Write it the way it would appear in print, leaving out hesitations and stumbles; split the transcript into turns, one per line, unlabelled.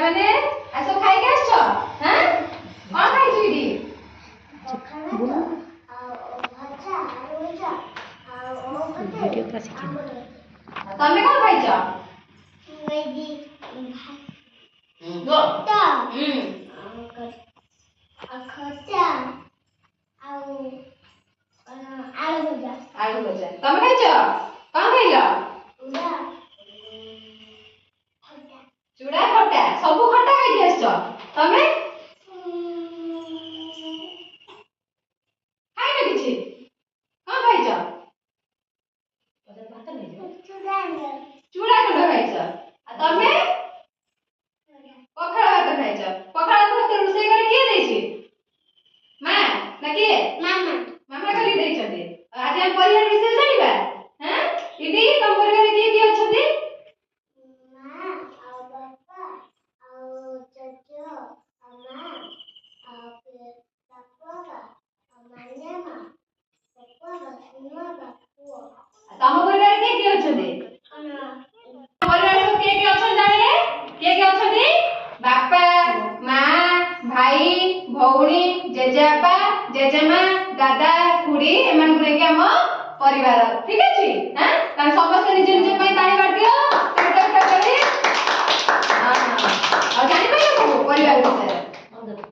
ମାନେ ଆସ ଖାଇକି ଆସିଛ ହାଁ କଣ ଖାଇଛୁ ଏଠି
वीडियो पर सीखना
ତମେ କଣ ଖାଇଛ ଆଳୁ ଭଜା ତମେ ଖାଇଛ କଣ ଖାଇଲ ଚୁଡ଼ା ଖଟା ସବୁ ଖଟା ଖାଇକି ଆସିଛ ତମେ ଖାଇନ କିଛି କଣ ଖାଇଛ ଚୁଡ଼ା ଗୁଣ୍ଡ ଖାଇଛ ଆଉ ତମେ ପଖାଳ ଭାତ ଖାଇଛ ପଖାଳ ଭାତ ରୋଷେଇ କରି କିଏ ଦେଇଛି ମା ନା କିଏ ମାମା କରି ଦେଇଛନ୍ତି ଆଜି ଆମେ ପରିବାର ବିଷୟରେ ଜାଣିବା ହାଁ ଇଦି ତମ ପରିବାରରେ କିଏ କିଏ ଅଛନ୍ତି ତମ ପରିବାରରେ କିଏ କିଏ ଅଛନ୍ତି ପରିବାରରେ ସବୁ କିଏ କିଏ ଅଛନ୍ତି ଜାଣିଲେ କିଏ କିଏ ଅଛନ୍ତି ବାପା ମା ଭାଇ ଭଉଣୀ ଜେଜେବାପା ଜେଜେମା ଦାଦା ଖୁଡି ଏମାନଙ୍କୁ ନେଇକି ଆମ ପରିବାର ଠିକ ଅଛି ହାଁ ତାହେଲେ ସମସ୍ତେ ନିଜ ନିଜ ପାଇଁ ତାଳି ବାଟିଦିଅ ଆଉ ଜାଣିପାରିଲ ସବୁ ପରିବାର ବିଷୟରେ